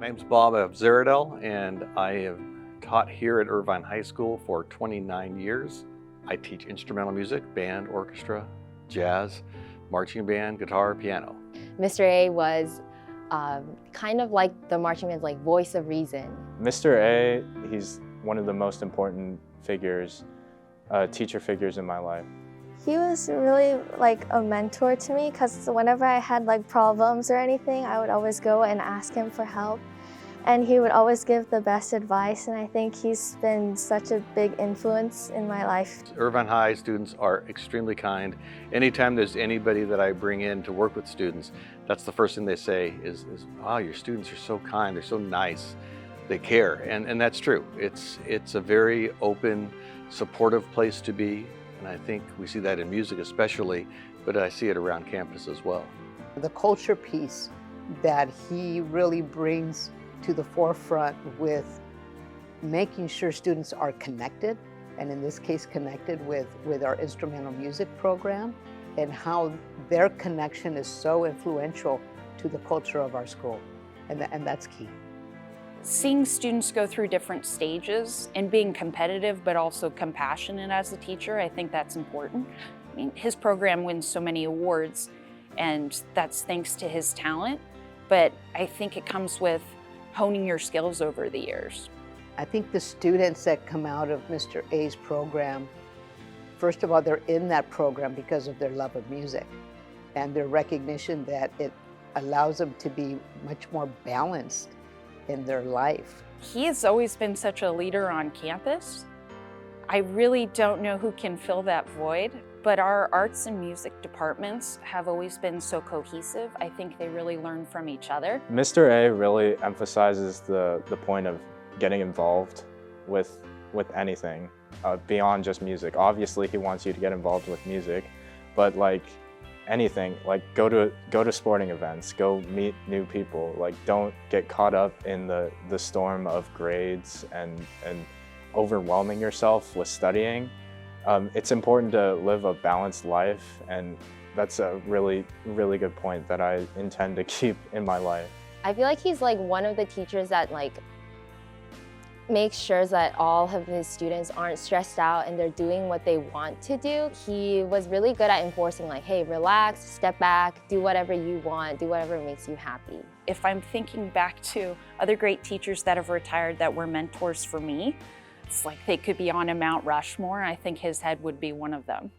My name's Bob Avzaradel, and I have taught here at Irvine High School for 29 years. I teach instrumental music, band, orchestra, jazz, marching band, guitar, piano. Mr. A was kind of like the marching band's like voice of reason. Mr. A, he's one of the most important figures, teacher figures in my life. He was really like a mentor to me because whenever I had like problems or anything, I would always go and ask him for help. And he would always give the best advice, and I think he's been such a big influence in my life. Irvine High students are extremely kind. Anytime there's anybody that I bring in to work with students, that's the first thing they say is wow, your students are so kind, they're so nice, they care, and that's true. It's a very open, supportive place to be, and I think we see that in music especially, but I see it around campus as well. The culture piece that he really brings to the forefront with making sure students are connected, and in this case connected with our instrumental music program, and how their connection is so influential to the culture of our school, and that's key. Seeing students go through different stages and being competitive but also compassionate as a teacher, I think that's important. I mean, his program wins so many awards, and that's thanks to his talent, but I think it comes with honing your skills over the years. I think the students that come out of Mr. A's program, first of all, they're in that program because of their love of music and their recognition that it allows them to be much more balanced in their life. He has always been such a leader on campus. I really don't know who can fill that void, but our arts and music departments have always been so cohesive. I think they really learn from each other. Mr. A really emphasizes the point of getting involved with anything beyond just music. Obviously, he wants you to get involved with music, but like anything, like go to sporting events, go meet new people. Like don't get caught up in the storm of grades and overwhelming yourself with studying. It's important to live a balanced life, and that's a really, really good point that I intend to keep in my life. I feel like he's like one of the teachers that like makes sure that all of his students aren't stressed out and they're doing what they want to do. He was really good at enforcing like, hey, relax, step back, do whatever you want, do whatever makes you happy. If I'm thinking back to other great teachers that have retired that were mentors for me, it's like they could be on a Mount Rushmore. I think his head would be one of them.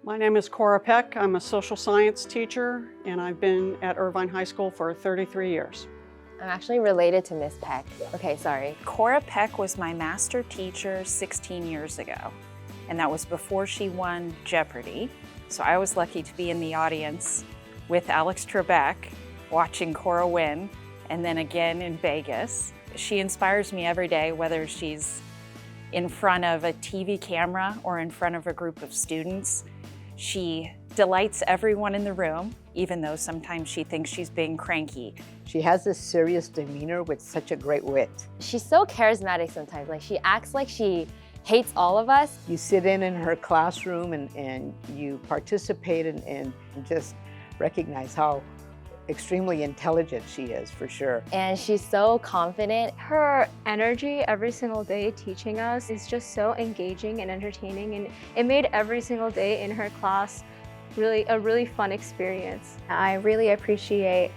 My name is Cora Peck. I'm a social science teacher, and I've been at Irvine High School for 33 years. I'm actually related to Miss Peck. Okay, sorry. Cora Peck was my master teacher 16 years ago, and that was before she won Jeopardy. So I was lucky to be in the audience with Alex Trebek watching Cora win, and then again in Vegas. She inspires me every day, whether she's in front of a TV camera or in front of a group of students. She delights everyone in the room, even though sometimes she thinks she's being cranky. She has this serious demeanor with such a great wit. She's so charismatic sometimes. Like she acts like she hates all of us. You sit in her classroom and you participate and just recognize how extremely intelligent she is, for sure. And she's so confident. Her energy every single day teaching us is just so engaging and entertaining, and it made every single day in her class a really fun experience. I really appreciate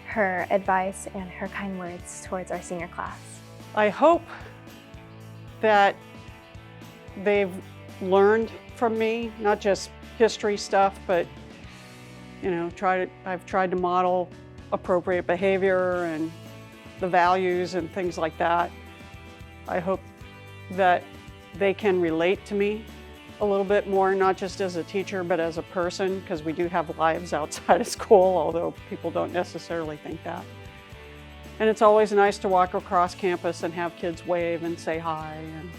her advice and her kind words towards our senior class. I hope that they've learned from me, not just history stuff, but you know, I've tried to model appropriate behavior and the values and things like that. I hope that they can relate to me a little bit more, not just as a teacher, but as a person, because we do have lives outside of school, although people don't necessarily think that. And it's always nice to walk across campus and have kids wave and say hi, and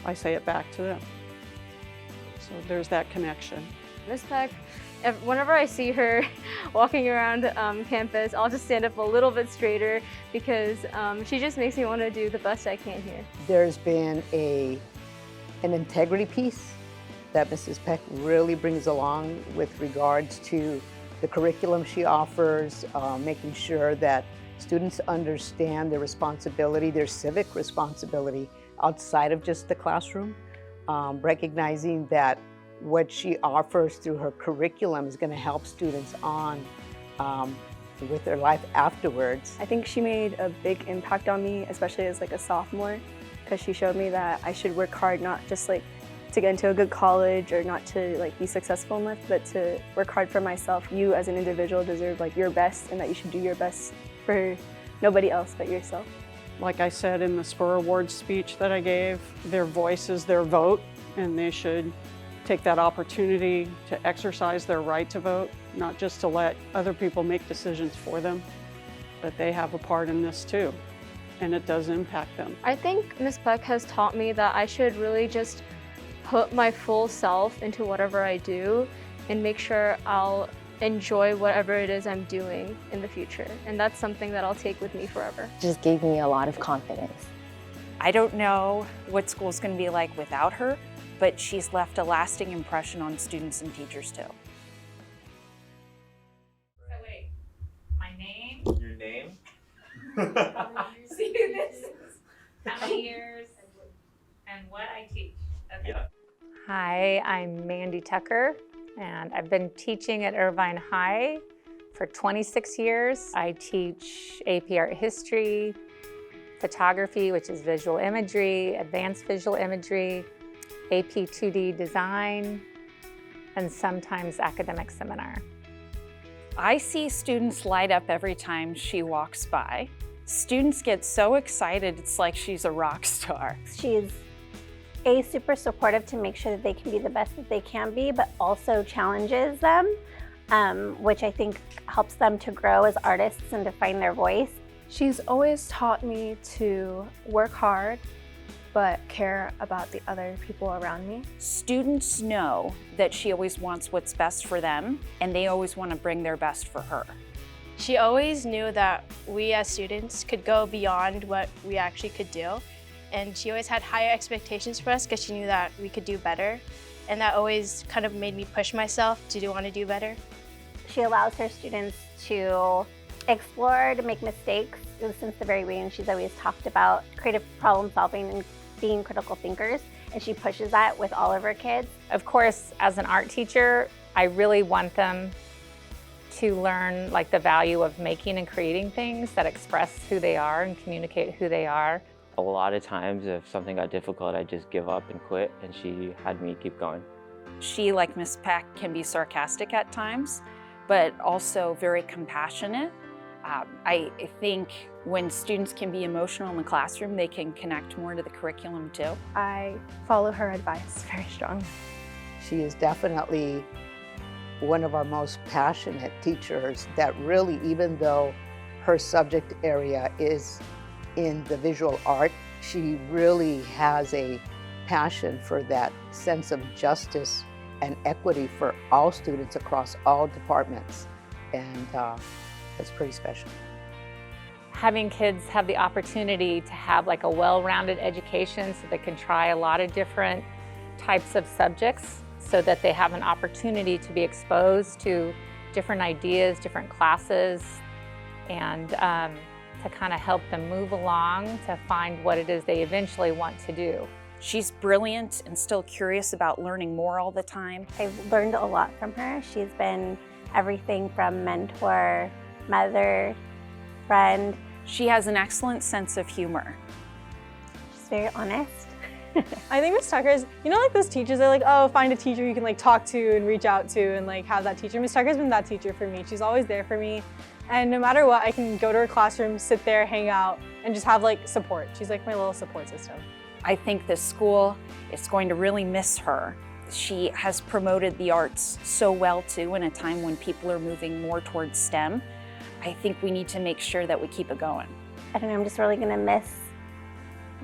I say it back to them. So there's that connection. Miss Peck, whenever I see her walking around campus, I'll just stand up a little bit straighter because she just makes me want to do the best I can here. There's been an integrity piece that Mrs. Peck really brings along with regards to the curriculum she offers, making sure that students understand their responsibility, their civic responsibility outside of just the classroom, recognizing that what she offers through her curriculum is going to help students on with their life afterwards. I think she made a big impact on me, especially as like a sophomore, because she showed me that I should work hard, not just like to get into a good college or not to like be successful in life, but to work hard for myself. You as an individual deserve like your best, and that you should do your best for nobody else but yourself. Like I said in the Spur Awards speech that I gave, their voice is their vote, and they should take that opportunity to exercise their right to vote, not just to let other people make decisions for them, but they have a part in this too, and it does impact them. I think Ms. Peck has taught me that I should really just put my full self into whatever I do and make sure I'll enjoy whatever it is I'm doing in the future. And that's something that I'll take with me forever. Just gave me a lot of confidence. I don't know what school's going to be like without her, but she's left a lasting impression on students and teachers too. So wait, my name? Your name? See, this is how many years and what I teach. Okay. Yeah. Hi, I'm Mandy Tucker, and I've been teaching at Irvine High for 26 years. I teach AP Art History, photography, which is visual imagery, advanced visual imagery, AP 2D design, and sometimes academic seminar. I see students light up every time she walks by. Students get so excited, it's like she's a rock star. She's super supportive to make sure that they can be the best that they can be, but also challenges them, which I think helps them to grow as artists and to find their voice. She's always taught me to work hard, but care about the other people around me. Students know that she always wants what's best for them, and they always want to bring their best for her. She always knew that we as students could go beyond what we actually could do. And she always had higher expectations for us because she knew that we could do better. And that always kind of made me push myself to want to do better. She allows her students to explore, to make mistakes. Since the very beginning, she's always talked about creative problem solving and being critical thinkers, and she pushes that with all of her kids. Of course, as an art teacher, I really want them to learn like the value of making and creating things that express who they are and communicate who they are. A lot of times, if something got difficult, I'd just give up and quit, and she had me keep going. She, like Miss Peck, can be sarcastic at times, but also very compassionate. I think when students can be emotional in the classroom, they can connect more to the curriculum too. I follow her advice very strongly. She is definitely one of our most passionate teachers that really, even though her subject area is in the visual art, she really has a passion for that sense of justice and equity for all students across all departments. And that's pretty special. Having kids have the opportunity to have like a well-rounded education so they can try a lot of different types of subjects so that they have an opportunity to be exposed to different ideas, different classes, and to kind of help them move along to find what it is they eventually want to do. She's brilliant and still curious about learning more all the time. I've learned a lot from her. She's been everything from mentor, mother, friend. She has an excellent sense of humor. She's very honest. I think Ms. Tucker is, you know, like those teachers are like, oh, find a teacher you can like talk to and reach out to and like have that teacher. Ms. Tucker's been that teacher for me. She's always there for me. And no matter what, I can go to her classroom, sit there, hang out, and just have like support. She's like my little support system. I think this school is going to really miss her. She has promoted the arts so well too in a time when people are moving more towards STEM. I think we need to make sure that we keep it going. I don't know, I'm just really gonna miss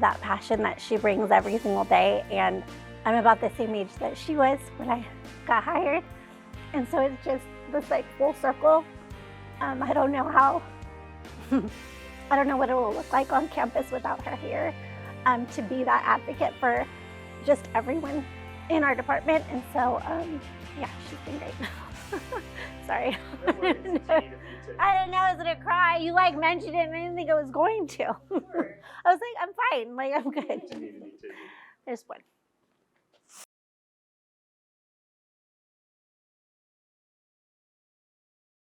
that passion that she brings every single day. And I'm about the same age that she was when I got hired. And so it's just this like full circle. I don't know how, I don't know what it will look like on campus without her here, to be that advocate for just everyone in our department. And so, yeah, she's been great. Sorry. I didn't know I was gonna cry. You like mentioned it and I didn't think I was going to. I was like, I'm fine. Like, I'm good. There's one.